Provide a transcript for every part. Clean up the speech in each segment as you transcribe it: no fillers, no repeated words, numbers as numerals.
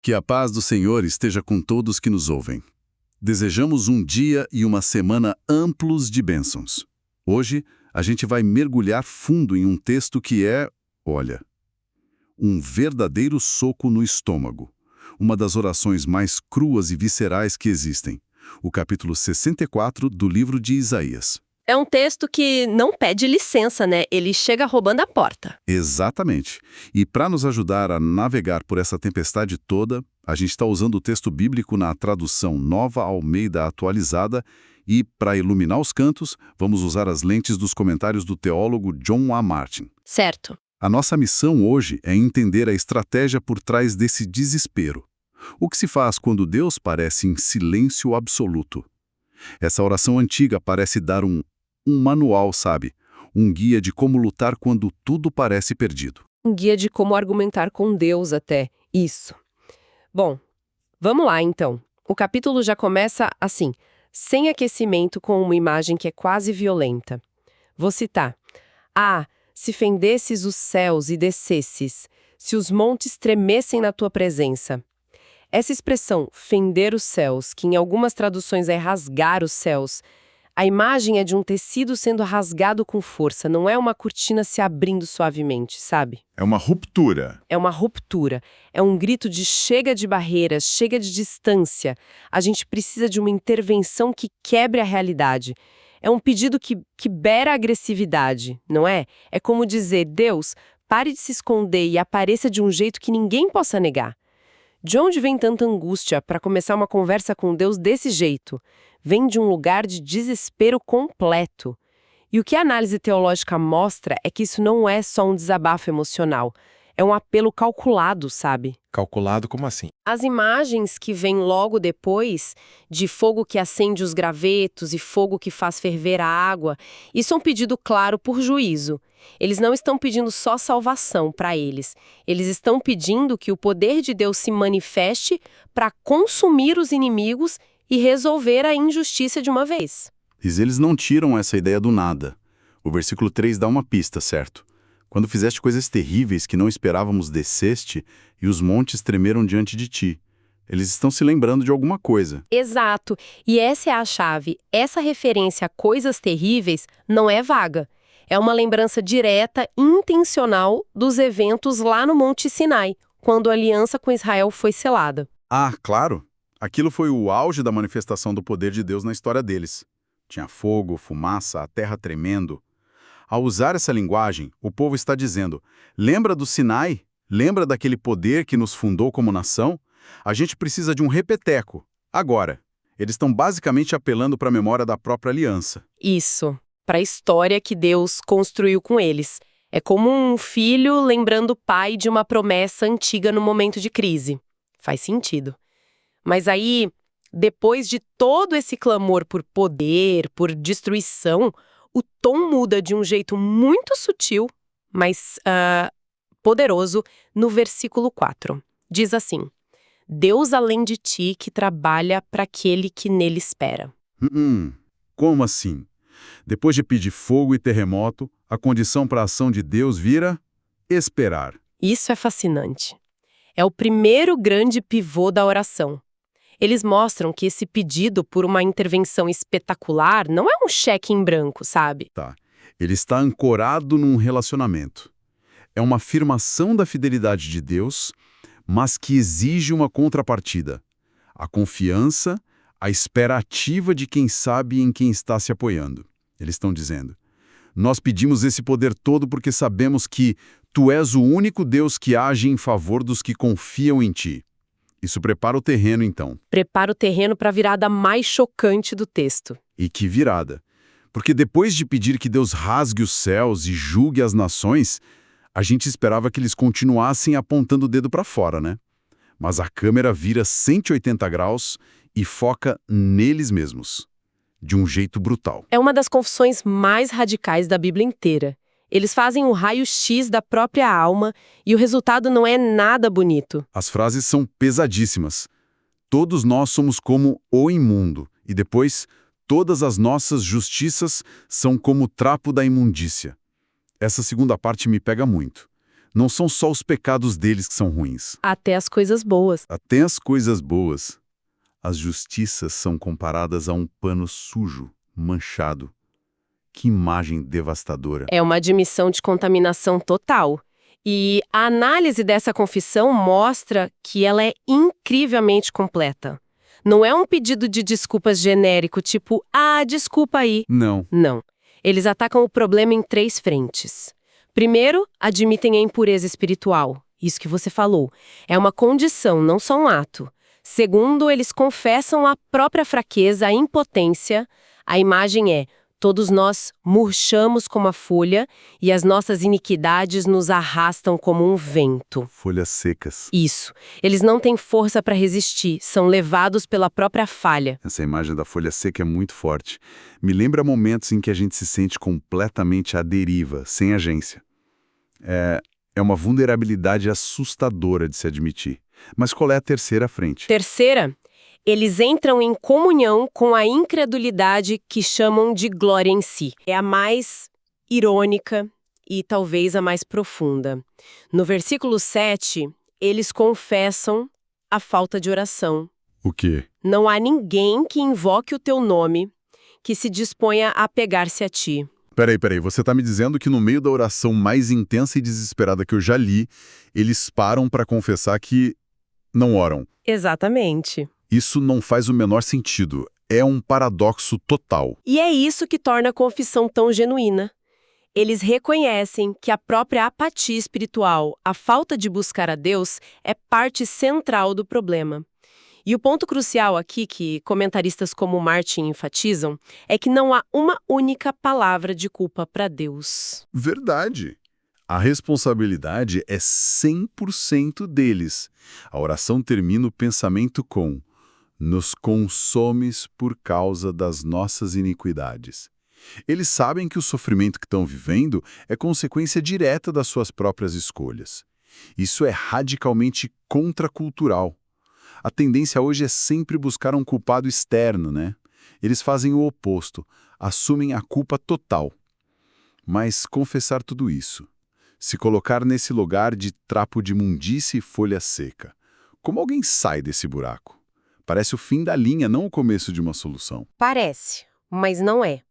Que a paz do Senhor esteja com todos que nos ouvem. Desejamos um dia e uma semana amplos de bênçãos. Hoje, a gente vai mergulhar fundo em um texto que é, olha, um verdadeiro soco no estômago. Uma das orações mais cruas e viscerais que existem. O capítulo 64 do livro de Isaías. É um texto que não pede licença, né? Ele chega roubando a porta. Exatamente. E para nos ajudar a navegar por essa tempestade toda, a gente está usando o texto bíblico na tradução Nova Almeida Atualizada e, para iluminar os cantos, vamos usar as lentes dos comentários do teólogo John A. Martin. Certo. A nossa missão hoje é entender a estratégia por trás desse desespero. O que se faz quando Deus parece em silêncio absoluto? Essa oração antiga parece dar um manual, sabe? Um guia de como lutar quando tudo parece perdido. Um guia de como argumentar com Deus até. Isso. Bom, vamos lá então. O capítulo já começa assim, sem aquecimento, com uma imagem que é quase violenta. Vou citar. Ah, se fendesses os céus e descesses, se os montes tremessem na tua presença. Essa expressão, fender os céus, que em algumas traduções é rasgar os céus, a imagem é de um tecido sendo rasgado com força, não é uma cortina se abrindo suavemente, sabe? É uma ruptura. É uma ruptura, é um grito de chega de barreiras, chega de distância. A gente precisa de uma intervenção que quebre a realidade. É um pedido que beira a agressividade, não é? É como dizer, Deus, pare de se esconder e apareça de um jeito que ninguém possa negar. De onde vem tanta angústia para começar uma conversa com Deus desse jeito? Vem de um lugar de desespero completo. E o que a análise teológica mostra é que isso não é só um desabafo emocional. É um apelo calculado, sabe? Calculado como assim? As imagens que vêm logo depois, de fogo que acende os gravetos e fogo que faz ferver a água, isso é um pedido claro por juízo. Eles não estão pedindo só salvação para eles. Eles estão pedindo que o poder de Deus se manifeste para consumir os inimigos e resolver a injustiça de uma vez. E eles não tiram essa ideia do nada. O versículo 3 dá uma pista, certo? Quando fizeste coisas terríveis que não esperávamos, desceste, e os montes tremeram diante de ti. Eles estão se lembrando de alguma coisa. Exato. E essa é a chave. Essa referência a coisas terríveis não é vaga. É uma lembrança direta e intencional dos eventos lá no Monte Sinai, quando a aliança com Israel foi selada. Ah, claro! Aquilo foi o auge da manifestação do poder de Deus na história deles. Tinha fogo, fumaça, a terra tremendo. Ao usar essa linguagem, o povo está dizendo, lembra do Sinai? Lembra daquele poder que nos fundou como nação? A gente precisa de um repeteco. Agora, eles estão basicamente apelando para a memória da própria aliança. Isso, para a história que Deus construiu com eles. É como um filho lembrando o pai de uma promessa antiga no momento de crise. Faz sentido. Mas aí, depois de todo esse clamor por poder, por destruição, o tom muda de um jeito muito sutil, mas poderoso, no versículo 4. Diz assim, Deus além de ti que trabalha para aquele que nele espera. Como assim? Depois de pedir fogo e terremoto, a condição para a ação de Deus vira esperar. Isso é fascinante. É o primeiro grande pivô da oração. Eles mostram que esse pedido por uma intervenção espetacular não é um cheque em branco, sabe? Tá. Ele está ancorado num relacionamento. É uma afirmação da fidelidade de Deus, mas que exige uma contrapartida. A confiança, a espera ativa de quem sabe em quem está se apoiando. Eles estão dizendo, nós pedimos esse poder todo porque sabemos que tu és o único Deus que age em favor dos que confiam em ti. Isso prepara o terreno, então. Prepara o terreno para a virada mais chocante do texto. E que virada! Porque depois de pedir que Deus rasgue os céus e julgue as nações, a gente esperava que eles continuassem apontando o dedo para fora, né? Mas a câmera vira 180 graus e foca neles mesmos. De um jeito brutal. É uma das confissões mais radicais da Bíblia inteira. Eles fazem o raio-x da própria alma e o resultado não é nada bonito. As frases são pesadíssimas. Todos nós somos como o imundo. E depois, todas as nossas justiças são como o trapo da imundícia. Essa segunda parte me pega muito. Não são só os pecados deles que são ruins. Até as coisas boas. Até as coisas boas. As justiças são comparadas a um pano sujo, manchado. Que imagem devastadora. É uma admissão de contaminação total. E a análise dessa confissão mostra que ela é incrivelmente completa. Não é um pedido de desculpas genérico, tipo, desculpa aí. Não. Não. Eles atacam o problema em 3 frentes. Primeiro, admitem a impureza espiritual. Isso que você falou. É uma condição, não só um ato. Segundo, eles confessam a própria fraqueza, a impotência. A imagem é: todos nós murchamos como a folha e as nossas iniquidades nos arrastam como um vento. Folhas secas. Isso. Eles não têm força para resistir, são levados pela própria falha. Essa imagem da folha seca é muito forte. Me lembra momentos em que a gente se sente completamente à deriva, sem agência. É uma vulnerabilidade assustadora de se admitir. Mas qual é a terceira frente? Terceira, eles entram em comunhão com a incredulidade que chamam de glória em si. É a mais irônica e talvez a mais profunda. No versículo 7, eles confessam a falta de oração. O quê? Não há ninguém que invoque o teu nome, que se disponha a pegar-se a ti. Peraí, você tá me dizendo que no meio da oração mais intensa e desesperada que eu já li, eles param para confessar que não oram. Exatamente. Isso não faz o menor sentido. É um paradoxo total. E é isso que torna a confissão tão genuína. Eles reconhecem que a própria apatia espiritual, a falta de buscar a Deus, é parte central do problema. E o ponto crucial aqui, que comentaristas como Martin enfatizam, é que não há uma única palavra de culpa para Deus. Verdade. A responsabilidade é 100% deles. A oração termina o pensamento com: nos consomes por causa das nossas iniquidades. Eles sabem que o sofrimento que estão vivendo é consequência direta das suas próprias escolhas. Isso é radicalmente contracultural. A tendência hoje é sempre buscar um culpado externo, né? Eles fazem o oposto, assumem a culpa total. Mas confessar tudo isso, se colocar nesse lugar de trapo de imundície e folha seca, como alguém sai desse buraco? Parece o fim da linha, não o começo de uma solução. Parece, mas não é.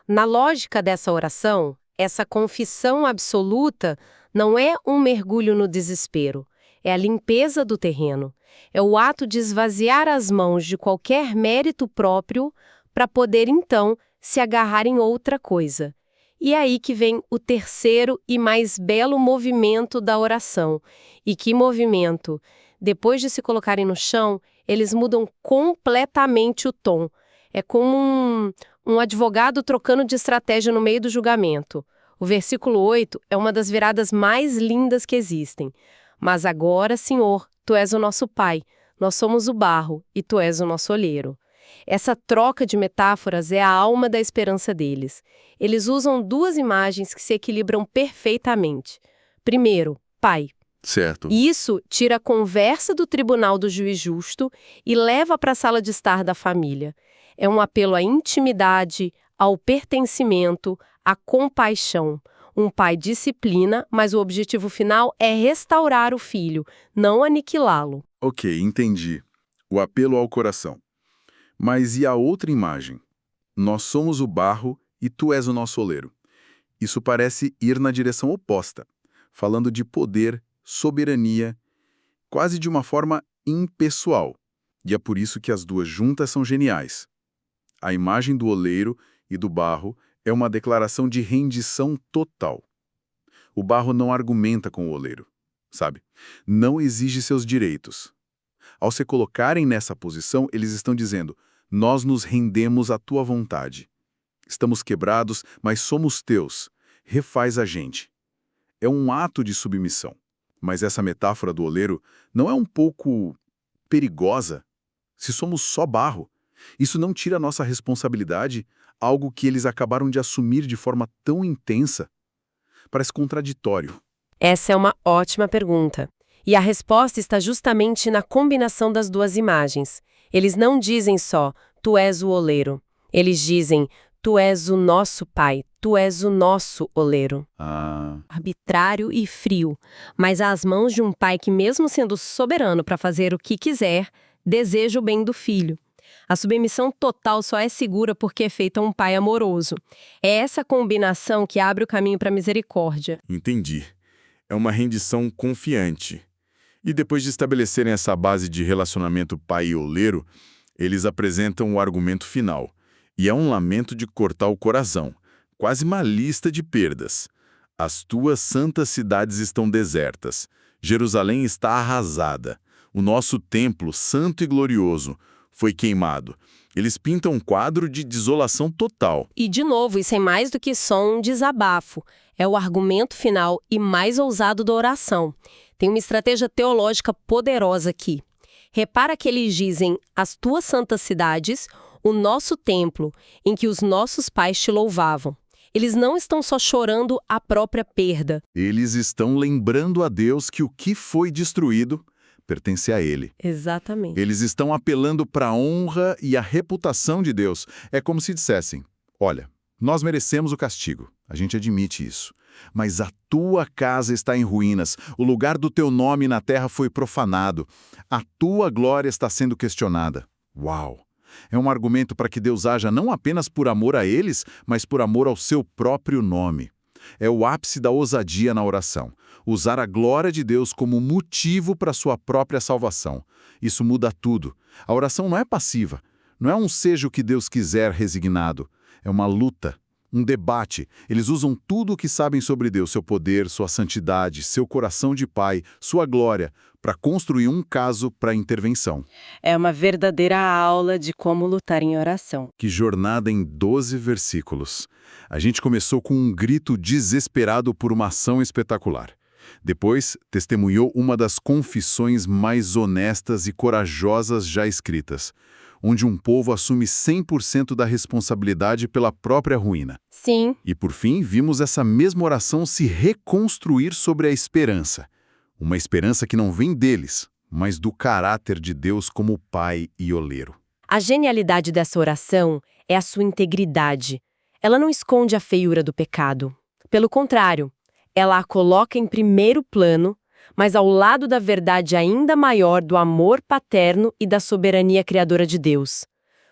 Na lógica dessa oração, essa confissão absoluta não é um mergulho no desespero. É a limpeza do terreno. É o ato de esvaziar as mãos de qualquer mérito próprio para poder, então, se agarrar em outra coisa. E é aí que vem o terceiro e mais belo movimento da oração. E que movimento? Depois de se colocarem no chão, eles mudam completamente o tom. É como um advogado trocando de estratégia no meio do julgamento. O versículo 8 é uma das viradas mais lindas que existem. Mas agora, Senhor, Tu és o nosso Pai, nós somos o barro e Tu és o nosso olheiro. Essa troca de metáforas é a alma da esperança deles. Eles usam 2 imagens que se equilibram perfeitamente. Primeiro, Pai. Certo. Isso tira a conversa do tribunal do juiz justo e leva para a sala de estar da família. É um apelo à intimidade, ao pertencimento, à compaixão. Um pai disciplina, mas o objetivo final é restaurar o filho, não aniquilá-lo. Ok, entendi. O apelo ao coração. Mas e a outra imagem? Nós somos o barro e Tu és o nosso oleiro. Isso parece ir na direção oposta, falando de poder, soberania, quase de uma forma impessoal. E é por isso que as duas juntas são geniais. A imagem do oleiro e do barro é uma declaração de rendição total. O barro não argumenta com o oleiro, sabe? Não exige seus direitos. Ao se colocarem nessa posição, eles estão dizendo: nós nos rendemos à tua vontade. Estamos quebrados, mas somos teus. Refaz a gente. É um ato de submissão. Mas essa metáfora do oleiro não é um pouco perigosa? Se somos só barro, isso não tira a nossa responsabilidade, algo que eles acabaram de assumir de forma tão intensa? Parece contraditório. Essa é uma ótima pergunta. E a resposta está justamente na combinação das 2 imagens. Eles não dizem só, Tu és o oleiro. Eles dizem, Tu és o nosso pai, tu és o nosso oleiro. Arbitrário e frio, mas às mãos de um pai que, mesmo sendo soberano para fazer o que quiser, deseja o bem do filho. A submissão total só é segura porque é feita a um pai amoroso. É essa combinação que abre o caminho para a misericórdia. Entendi. É uma rendição confiante. E depois de estabelecerem essa base de relacionamento pai e oleiro, eles apresentam o argumento final. E é um lamento de cortar o coração, quase uma lista de perdas. As tuas santas cidades estão desertas. Jerusalém está arrasada. O nosso templo, santo e glorioso, foi queimado. Eles pintam um quadro de desolação total. E, de novo, isso é mais do que só um desabafo. É o argumento final e mais ousado da oração. Tem uma estratégia teológica poderosa aqui. Repara que eles dizem, as tuas santas cidades, o nosso templo, em que os nossos pais te louvavam. Eles não estão só chorando a própria perda. Eles estão lembrando a Deus que o que foi destruído pertence a Ele. Exatamente. Eles estão apelando para a honra e a reputação de Deus. É como se dissessem, olha, nós merecemos o castigo, a gente admite isso. Mas a tua casa está em ruínas, o lugar do teu nome na terra foi profanado, a tua glória está sendo questionada. Uau! É um argumento para que Deus haja não apenas por amor a eles, mas por amor ao seu próprio nome. É o ápice da ousadia na oração. Usar a glória de Deus como motivo para sua própria salvação. Isso muda tudo. A oração não é passiva. Não é um seja o que Deus quiser resignado. É uma luta, um debate. Eles usam tudo o que sabem sobre Deus, seu poder, sua santidade, seu coração de pai, sua glória, para construir um caso para intervenção. É uma verdadeira aula de como lutar em oração. Que jornada em 12 versículos. A gente começou com um grito desesperado por uma ação espetacular. Depois, testemunhou uma das confissões mais honestas e corajosas já escritas, onde um povo assume 100% da responsabilidade pela própria ruína. Sim. E por fim, vimos essa mesma oração se reconstruir sobre a esperança. Uma esperança que não vem deles, mas do caráter de Deus como pai e oleiro. A genialidade dessa oração é a sua integridade. Ela não esconde a feiura do pecado. Pelo contrário, ela a coloca em primeiro plano, mas ao lado da verdade ainda maior do amor paterno e da soberania criadora de Deus.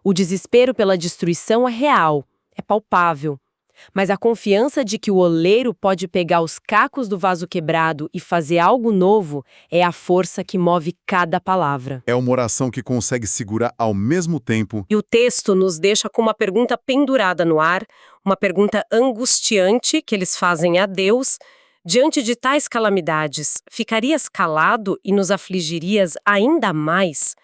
O desespero pela destruição é real, é palpável. Mas a confiança de que o oleiro pode pegar os cacos do vaso quebrado e fazer algo novo é a força que move cada palavra. É uma oração que consegue segurar ao mesmo tempo. E o texto nos deixa com uma pergunta pendurada no ar, uma pergunta angustiante que eles fazem a Deus. Diante de tais calamidades, ficarias calado e nos afligirias ainda mais?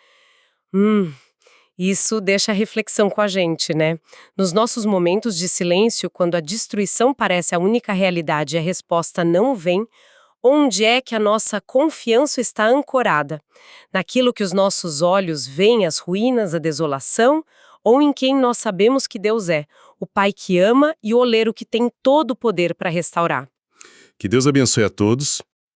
Isso deixa a reflexão com a gente, né? Nos nossos momentos de silêncio, quando a destruição parece a única realidade e a resposta não vem, onde é que a nossa confiança está ancorada? Naquilo que os nossos olhos veem as ruínas, a desolação, ou em quem nós sabemos que Deus é, o Pai que ama e o oleiro que tem todo o poder para restaurar? Que Deus abençoe a todos